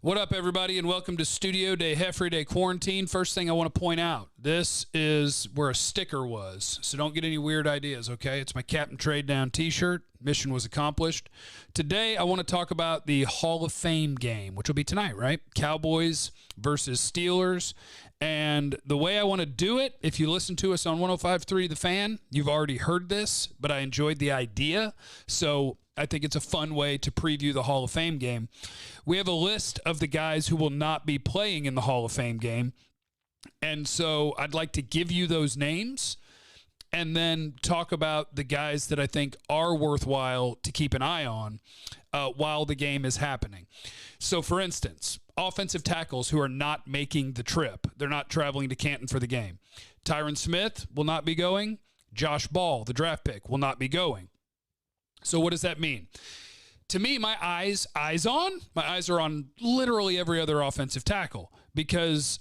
What up, everybody, and welcome to Studio Day Heffrey Day Quarantine. First thing I want to point out, this is where a sticker was, so don't get any weird ideas, okay? It's my Captain Trade Down t-shirt. Mission was accomplished. Today, I want to talk about the Hall of Fame game, which will be tonight, right? Cowboys versus Steelers. And the way I want to do it, if you listen to us on 105.3 The Fan, you've already heard this, but I enjoyed the idea, so I think it's a fun way to preview the Hall of Fame game. We have a list of the guys who will not be playing in the Hall of Fame game. And so I'd like to give you those names and then talk about the guys that I think are worthwhile to keep an eye on while the game is happening. So, for instance, offensive tackles who are not making the trip. They're not traveling to Canton for the game. Tyron Smith will not be going. Josh Ball, the draft pick, will not be going. So what does that mean? To me, my eyes are on literally every other offensive tackle, because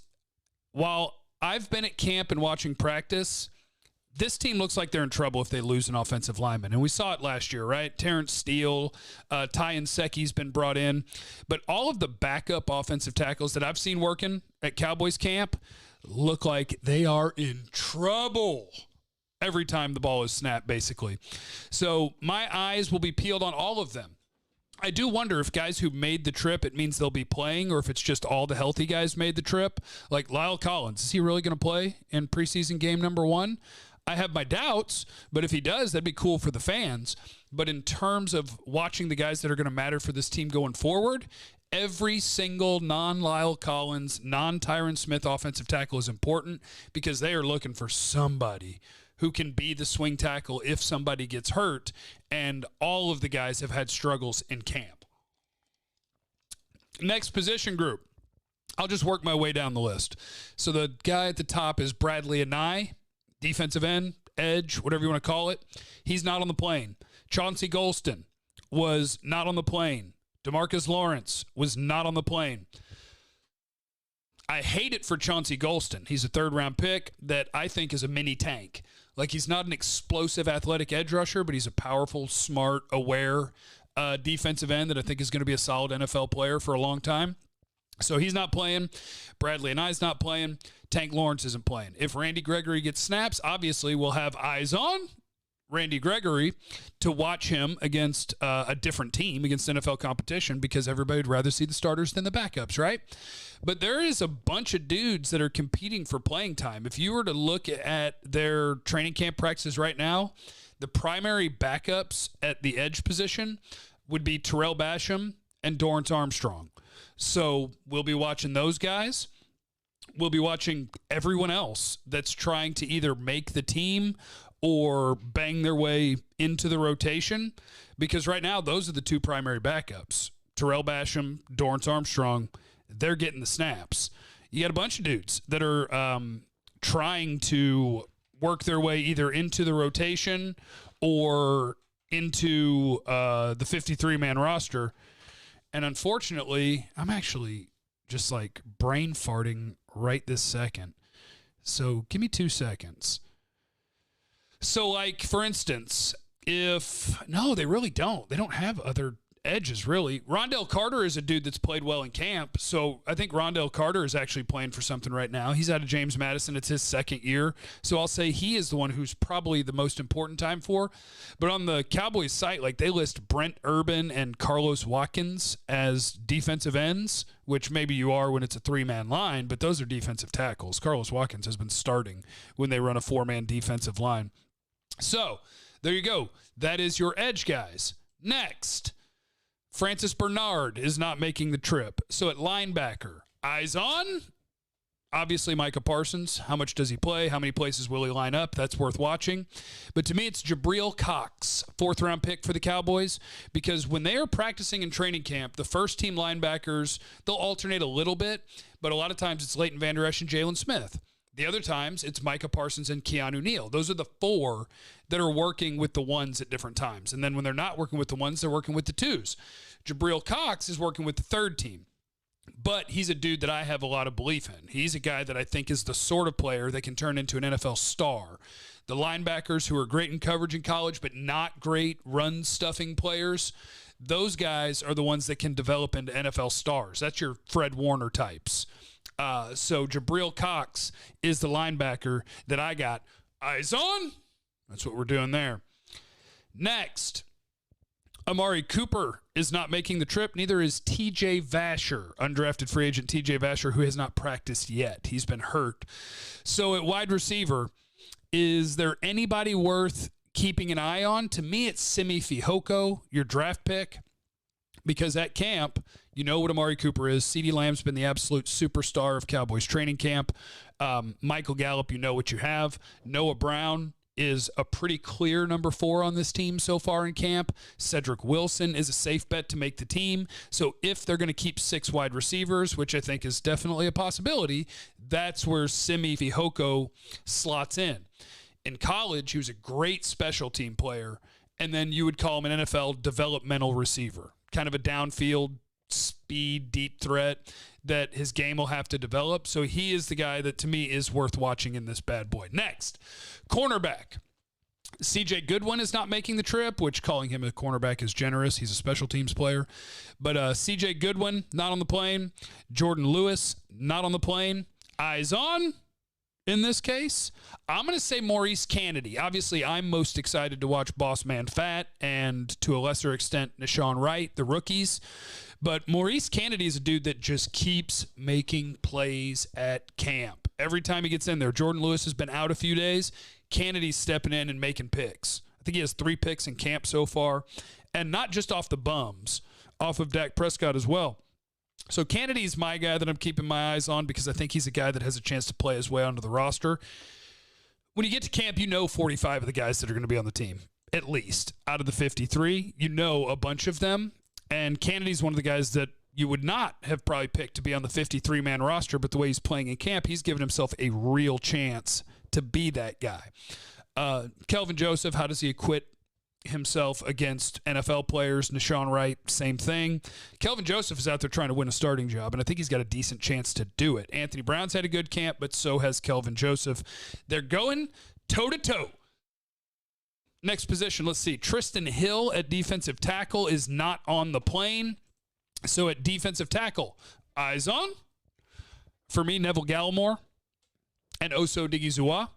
while I've been at camp and watching practice, this team looks like they're in trouble if they lose an offensive lineman. And we saw it last year, right? Terrence Steele, Ty Nseki's been brought in. But all of the backup offensive tackles that I've seen working at Cowboys camp look like they are in trouble every time the ball is snapped, basically. So my eyes will be peeled on all of them. I do wonder if guys who made the trip, it means they'll be playing, or if it's just all the healthy guys made the trip. Like Lyle Collins, is he really going to play in preseason game number 1? I have my doubts, but if he does, that'd be cool for the fans. But in terms of watching the guys that are going to matter for this team going forward, every single non-Lyle Collins, non-Tyron Smith offensive tackle is important, because they are looking for somebody who can be the swing tackle if somebody gets hurt, and all of the guys have had struggles in camp. Next position group, I'll just work my way down the list. So the guy at the top is Bradley Anae, defensive end, edge, whatever you want to call it. He's not on the plane. Chauncey Golston was not on the plane. DeMarcus Lawrence was not on the plane. I hate it for Chauncey Golston. He's a third-round pick that I think is a mini tank. Like, he's not an explosive athletic edge rusher, but he's a powerful, smart, aware defensive end that I think is going to be a solid NFL player for a long time. So he's not playing. Bradley Anae's not playing. Tank Lawrence isn't playing. If Randy Gregory gets snaps, obviously we'll have eyes on Randy Gregory to watch him against a different team, against NFL competition, because everybody would rather see the starters than the backups, right? But there is a bunch of dudes that are competing for playing time. If you were to look at their training camp practices right now, the primary backups at the edge position would be Terrell Basham and Dorrance Armstrong. So we'll be watching those guys. We'll be watching everyone else that's trying to either make the team or bang their way into the rotation, because right now those are the two primary backups. Terrell Basham, Dorrance Armstrong, they're getting the snaps. You got a bunch of dudes that are trying to work their way either into the rotation or into the 53-man roster. And unfortunately, I'm actually just like brain farting right this second. So give me 2 seconds. So, like, for instance, no, they really don't. They don't have other edges, really. Rondell Carter is a dude that's played well in camp. So I think Rondell Carter is actually playing for something right now. He's out of James Madison. It's his second year. So I'll say he is the one who's probably the most important time for. But on the Cowboys site, like, they list Brent Urban and Carlos Watkins as defensive ends, which maybe you are when it's a 3-man line, but those are defensive tackles. Carlos Watkins has been starting when they run a 4-man defensive line. So there you go. That is your edge guys. Next, Francis Bernard is not making the trip. So at linebacker, eyes on, obviously Micah Parsons. How much does he play? How many places will he line up? That's worth watching. But to me, it's Jabril Cox, 4th-round pick for the Cowboys, because when they are practicing in training camp, the first-team linebackers, they'll alternate a little bit, but a lot of times it's Leighton Vander Esch and Jalen Smith. The other times, it's Micah Parsons and Keanu Neal. Those are the 4 that are working with the 1s at different times. And then when they're not working with the 1s, they're working with the 2s. Jabril Cox is working with the 3rd team. But he's a dude that I have a lot of belief in. He's a guy that I think is the sort of player that can turn into an NFL star. The linebackers who are great in coverage in college but not great run-stuffing players, Those guys are the ones that can develop into NFL stars. That's your Fred Warner types. So Jabril Cox is the linebacker that I got eyes on. That's what we're doing there. Next, Amari Cooper is not making the trip. Neither is TJ Vasher, undrafted free agent TJ Vasher, who has not practiced yet. He's been hurt. So at wide receiver, is there anybody worth keeping an eye on? To me, it's Simi Fehoko, your draft pick, because at camp, you know what Amari Cooper is. CeeDee Lamb's been the absolute superstar of Cowboys training camp. Michael Gallup, you know what you have. Noah Brown is a pretty clear number 4 on this team so far in camp. Cedric Wilson is a safe bet to make the team. So if they're going to keep 6 wide receivers, which I think is definitely a possibility, that's where Simi Fehoko slots in. In college, he was a great special team player, and then you would call him an NFL developmental receiver, kind of a downfield speed, deep threat that his game will have to develop. So he is the guy that, to me, is worth watching in this bad boy. Next, cornerback. CJ Goodwin is not making the trip, which calling him a cornerback is generous. He's a special teams player. But CJ Goodwin, not on the plane. Jordan Lewis, not on the plane. Eyes on. In this case, I'm going to say Maurice Kennedy. Obviously, I'm most excited to watch Boss Man Fat and, to a lesser extent, Nashawn Wright, the rookies. But Maurice Kennedy is a dude that just keeps making plays at camp. Every time he gets in there, Jordan Lewis has been out a few days. Kennedy's stepping in and making picks. I think he has 3 picks in camp so far. And not just off the bums, off of Dak Prescott as well. So Kennedy's my guy that I'm keeping my eyes on because I think he's a guy that has a chance to play his way onto the roster. When you get to camp, you know 45 of the guys that are going to be on the team, at least. Out of the 53, you know a bunch of them. And Kennedy's one of the guys that you would not have probably picked to be on the 53-man roster, but the way he's playing in camp, he's given himself a real chance to be that guy. Kelvin Joseph, how does he acquit himself against NFL players? Nashawn Wright, same thing. Kelvin Joseph is out there trying to win a starting job, and I think he's got a decent chance to do it. Anthony Brown's had a good camp, but so has Kelvin Joseph. They're going toe-to-toe. Next position, let's see. Tristan Hill at defensive tackle is not on the plane. So at defensive tackle, eyes on. For me, Neville Gallimore and Oso Digizua.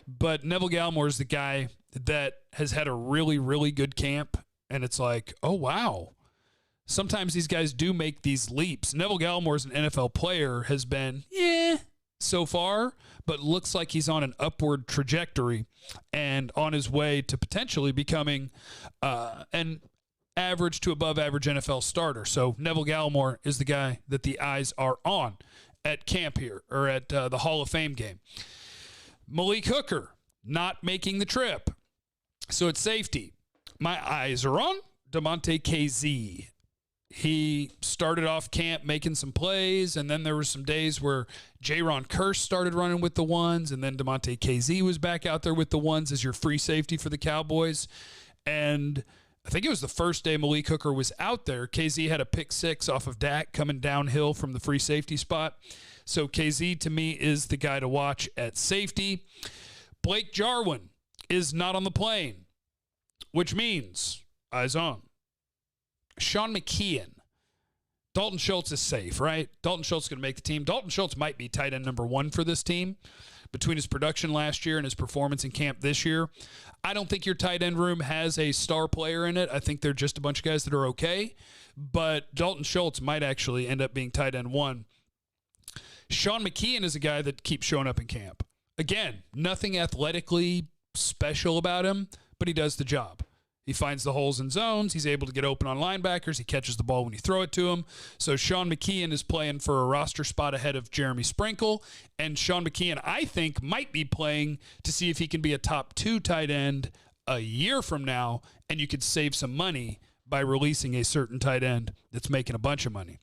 But Neville Gallimore is the guy that has had a really, really good camp. And it's like, oh, wow. Sometimes these guys do make these leaps. Neville Gallimore as an NFL player has been, so far, but looks like he's on an upward trajectory and on his way to potentially becoming an average to above average NFL starter. So Neville Gallimore is the guy that the eyes are on at camp here, or at the Hall of Fame game. Malik Hooker not making the trip. So at safety, my eyes are on DeMonte KZ. He started off camp making some plays, and then there were some days where Jaron Kearse started running with the ones, and then DeMonte KZ was back out there with the ones as your free safety for the Cowboys. And I think it was the first day Malik Hooker was out there. KZ had a pick 6 off of Dak coming downhill from the free safety spot. So KZ, to me, is the guy to watch at safety. Blake Jarwin is not on the plane, which means eyes on. Sean McKeon. Dalton Schultz is safe, right? Dalton Schultz is going to make the team. Dalton Schultz might be tight end number 1 for this team between his production last year and his performance in camp this year. I don't think your tight end room has a star player in it. I think they're just a bunch of guys that are okay, but Dalton Schultz might actually end up being tight end 1. Sean McKeon is a guy that keeps showing up in camp. Again, nothing athletically special about him, but he does the job. He finds the holes in zones. He's able to get open on linebackers. He catches the ball when you throw it to him. So Sean McKeon is playing for a roster spot ahead of Jeremy Sprinkle. And Sean McKeon, I think, might be playing to see if he can be a top 2 tight end a year from now, and you could save some money by releasing a certain tight end that's making a bunch of money.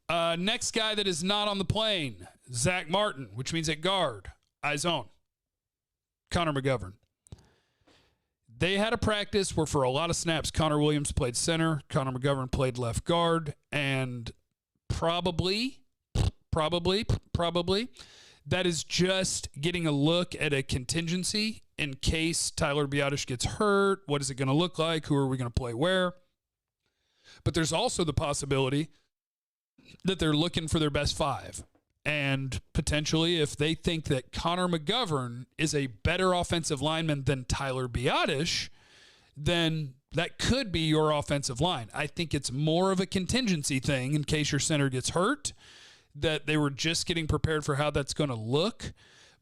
Next guy that is not on the plane, Zach Martin, which means at guard, eyes on. Connor McGovern. They had a practice where for a lot of snaps, Connor Williams played center, Connor McGovern played left guard, and probably, that is just getting a look at a contingency in case Tyler Biadasz gets hurt. What is it going to look like? Who are we going to play where? But there's also the possibility that they're looking for their best 5. And potentially, if they think that Connor McGovern is a better offensive lineman than Tyler Biadasz, then that could be your offensive line. I think it's more of a contingency thing in case your center gets hurt, that they were just getting prepared for how that's going to look.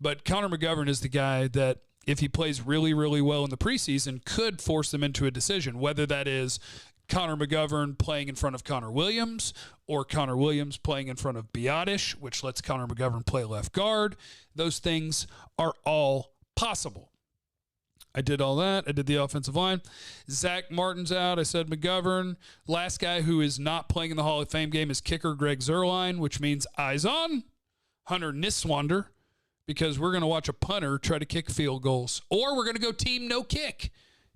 But Connor McGovern is the guy that, if he plays really, really well in the preseason, could force them into a decision, whether that is Connor McGovern playing in front of Connor Williams or Connor Williams playing in front of Biadasz, which lets Connor McGovern play left guard. Those things are all possible. I did all that. I did the offensive line. Zach Martin's out. I said McGovern. Last guy who is not playing in the Hall of Fame game is kicker Greg Zuerlein, which means eyes on Hunter Niswander, because we're going to watch a punter try to kick field goals. Or we're going to go team no kick.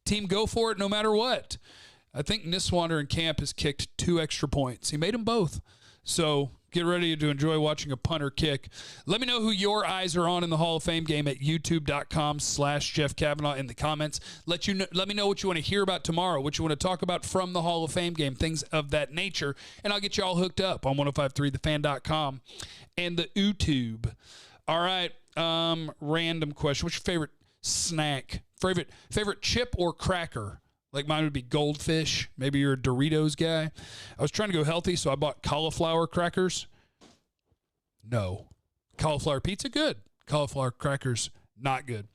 Team go for it no matter what. I think Niswander in camp has kicked 2 extra points. He made them both. So get ready to enjoy watching a punter kick. Let me know who your eyes are on in the Hall of Fame game at youtube.com/Jeff Kavanaugh in the comments. Let me know what you want to hear about tomorrow, what you want to talk about from the Hall of Fame game, things of that nature. And I'll get you all hooked up on 1053thefan.com and the YouTube. All right, random question. What's your favorite snack? Favorite chip or cracker? Like mine would be Goldfish. Maybe you're a Doritos guy. I was trying to go healthy, so I bought cauliflower crackers. No. Cauliflower pizza, good. Cauliflower crackers, not good.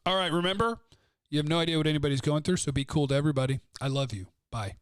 All right, remember, you have no idea what anybody's going through, so be cool to everybody. I love you. Bye.